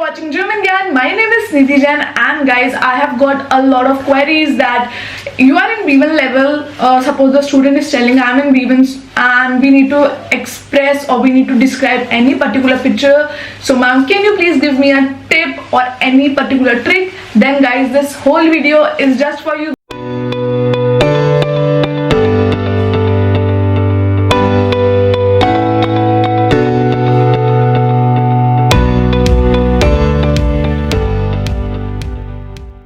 watching German Gyan. My name is Nidhi Jain, and guys, I have got a lot of queries that you are in B1 level. Suppose the student is telling I'm in B1 and we need to express or we need to describe any particular picture. So ma'am, can you please give me a tip or any particular trick? Then guys, this whole video is just for you.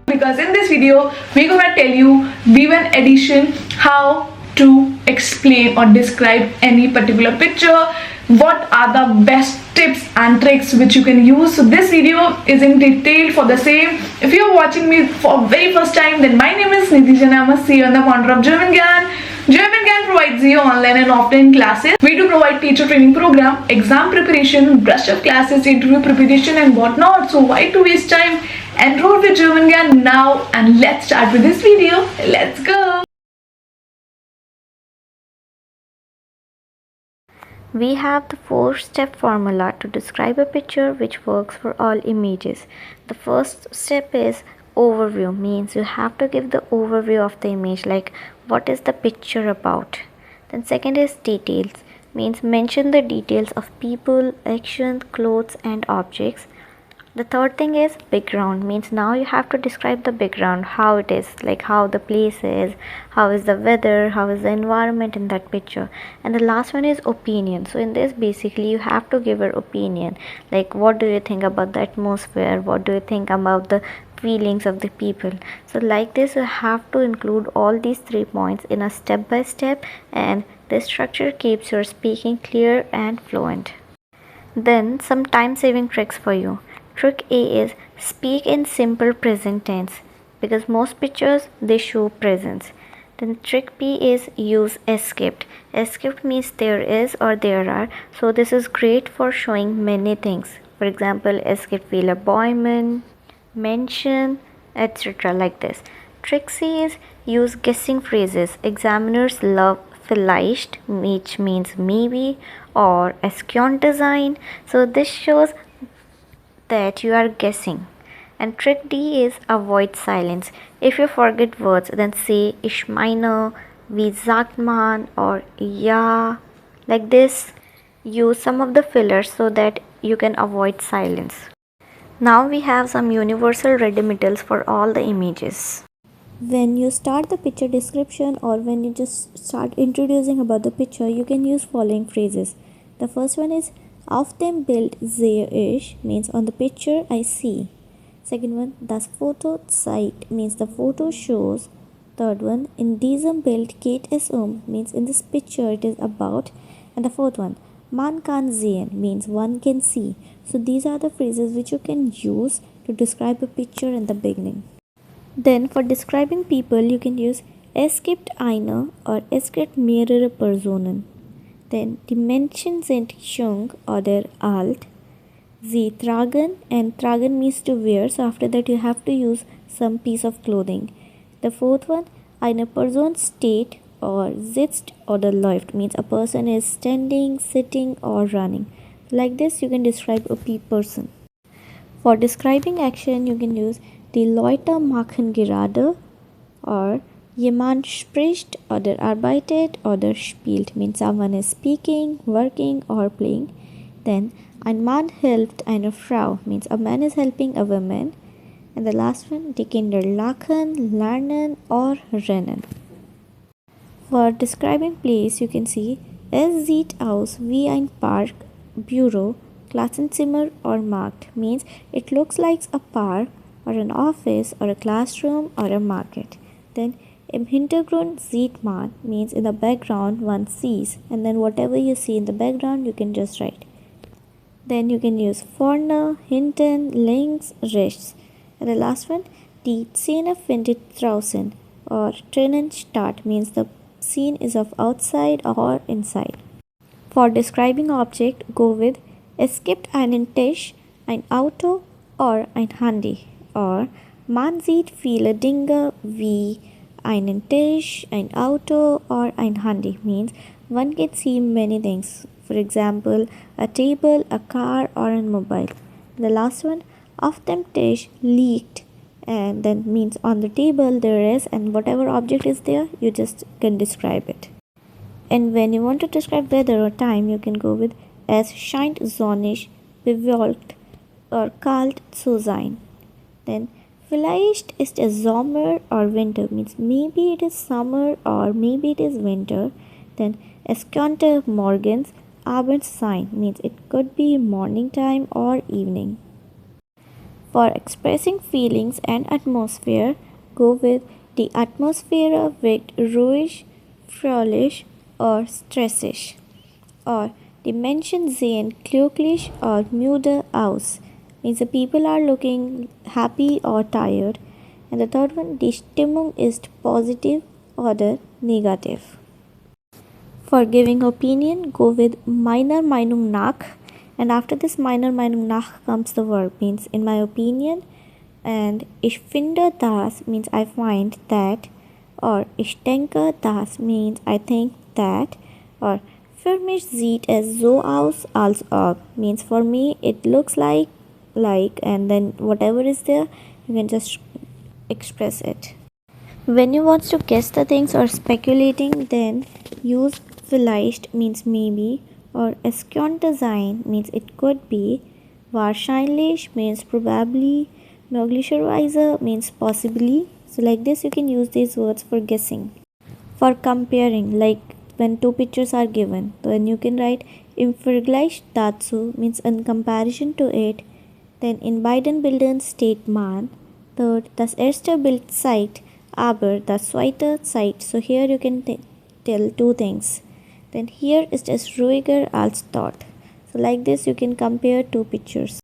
Because in this video we're gonna tell you B1 edition how to explain or describe any particular picture, what are the best tips and tricks which you can use. So this video is in detail for the same. If you're watching me for very first time, then my name is Nidhi Jain. I'm a CEO and the founder of German Gyan. German Gyan provides you online and offline classes. We do provide teacher training program, exam preparation, brush up classes, interview preparation and whatnot. So why to waste time? Enroll with German Gyan now and let's start with this video. Let's go. We have the 4-step formula to describe a picture which works for all images. The first step is overview, means you have to give the overview of the image, like what is the picture about. Then second is details, means mention the details of people, action, clothes and objects. The third thing is background, means now you have to describe the background, how it is, like how the place is, how is the weather, how is the environment in that picture. And the last one is opinion. So in this basically you have to give your opinion, like what do you think about the atmosphere, what do you think about the feelings of the people. So like this you have to include all these 3 points in a step by step, and this structure keeps your speaking clear and fluent. Then some time saving tricks for you. Trick A is speak in simple present tense, because most pictures they show presence. Then trick B is use escaped. Escaped means there is or there are, so this is great for showing many things. For example, escaped feel a boyman, mention, etc. like this. Trick C is use guessing phrases. Examiners love vielleicht, which means maybe, or escient design. So this shows that you are guessing. And trick D is avoid silence. If you forget words, then say ich meine, wie sagt man, or ja, like this. Use some of the fillers so that you can avoid silence. Now we have some universal redimitals for all the images. When you start the picture description or when you just start introducing about the picture, you can use following phrases. The first one is auf dem Bild sehe ich, means on the picture I see. Second one, das Foto zeigt, means the photo shows. Third one, in diesem Bild geht es means in this picture it is about. And the fourth one, man kann sehen, means one can see. So these are the phrases which you can use to describe a picture in the beginning. Then for describing people, you can use es gibt eine or es gibt mehrere Personen. Then die Menschen sind jung oder alt. Sie tragen, and tragen means to wear, so after that you have to use some piece of clothing. The fourth one, eine Person steht or sitzt oder läuft, means a person is standing, sitting or running. Like this you can describe a person. For describing action you can use die Leute machen gerade, or jemand spricht oder arbeitet oder spielt, means someone is speaking, working or playing. Then ein Mann hilft einer Frau, means a man is helping a woman. And the last one, die Kinder lachen, lernen or rennen. For describing place you can see es sieht aus wie ein Park, Büro, Klassenzimmer or Markt, means it looks like a park or an office or a classroom or a market. Then im Hintergrund sieht man, means in the background one sees, and then whatever you see in the background you can just write. Then you can use vorne, hinten, links, rechts. And the last one, die Szene findet draußen or drinnen statt, means the scene is of outside or inside. For describing object, go with es gibt einen Tisch, ein Auto or ein Handy, or man sieht viele Dinge wie einen Tisch, ein Auto or ein Handy, means one can see many things. For example, a table, a car or a mobile. The last one, Auf dem Tisch liegt, and then means on the table there is, and whatever object is there, you just can describe it. And when you want to describe weather or time, you can go with es scheint sonnig, bewölkt or kalt zu sein. Then vielleicht ist es Sommer or winter, means maybe it is summer or maybe it is winter. Then es könnte morgens abends sein, means it could be morning time or evening. For expressing feelings and atmosphere, go with die Atmosphäre wirkt ruhig, fröhlich or stressig. Or die Menschen sehen glücklich or müde aus, means the people are looking happy or tired. And the third one, die Stimmung ist positiv oder negativ. For giving opinion, go with meiner Meinung nach, and after this meiner Meinung nach comes the verb, means in my opinion. And ich finde das means I find that, or ich denke das means I think that, or für mich sieht es so aus als ob, means for me it looks like, and then whatever is there, you can just express it. When you want to guess the things or speculating, then use vielleicht means maybe, or es könnte sein means it could be, wahrscheinlich means probably, möglicherweise means possibly. So like this you can use these words for guessing. For comparing, like when two pictures are given, then you can write im Vergleich dazu means in comparison to it. Then in beiden Bildern steht man. Third, das erste Bild zeigt, aber das zweite zeigt. So here you can tell two things. Then here ist es ruhiger als dort. So like this you can compare two pictures.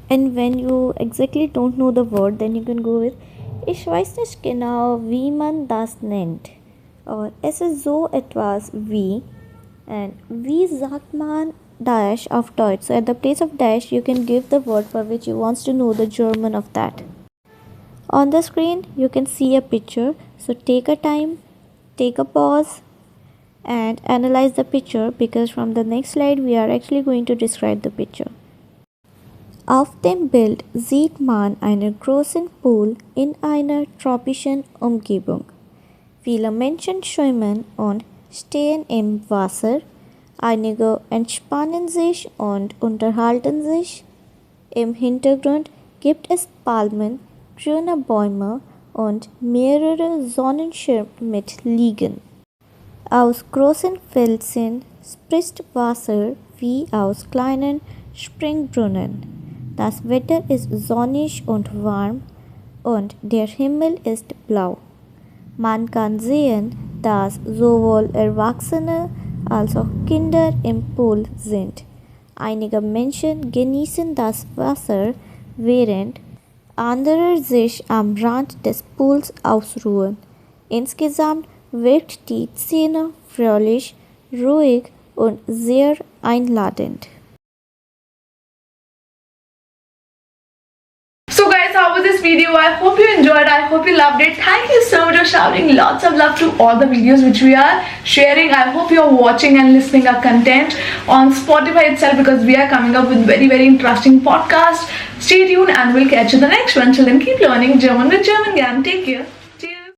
And when you exactly don't know the word, then you can go with ich weiß nicht genau, wie man das nennt. Or es ist so etwas wie. And wie sagt man dash auf Deutsch? So at the place of dash you can give the word for which you want to know the German of that. On the screen you can see a picture. So take a time, take a pause, and analyze the picture, because from the next slide we are actually going to describe the picture. Auf dem Bild sieht man einen großen Pool in einer tropischen Umgebung. Viele Menschen schwimmen und stehen im Wasser. Einige entspannen sich und unterhalten sich. Im Hintergrund gibt es Palmen, grüne Bäume und mehrere Sonnenschirme mit Liegen. Aus großen Felsen spritzt Wasser wie aus kleinen Springbrunnen. Das Wetter ist sonnig und warm und der Himmel ist blau. Man kann sehen, dass sowohl Erwachsene als auch Kinder im Pool sind. Einige Menschen genießen das Wasser, während andere sich am Rand des Pools ausruhen. Insgesamt wirkt die Szene fröhlich, ruhig und sehr einladend. So guys, how was this video? I hope you enjoyed. I hope you loved it. Thank you so much for shouting lots of love to all the videos which we are sharing. I hope you are watching and listening our content on Spotify itself, because we are coming up with very interesting podcasts. Stay tuned and we'll catch you in the next one. Till then, keep learning German with German Gyan. Take care.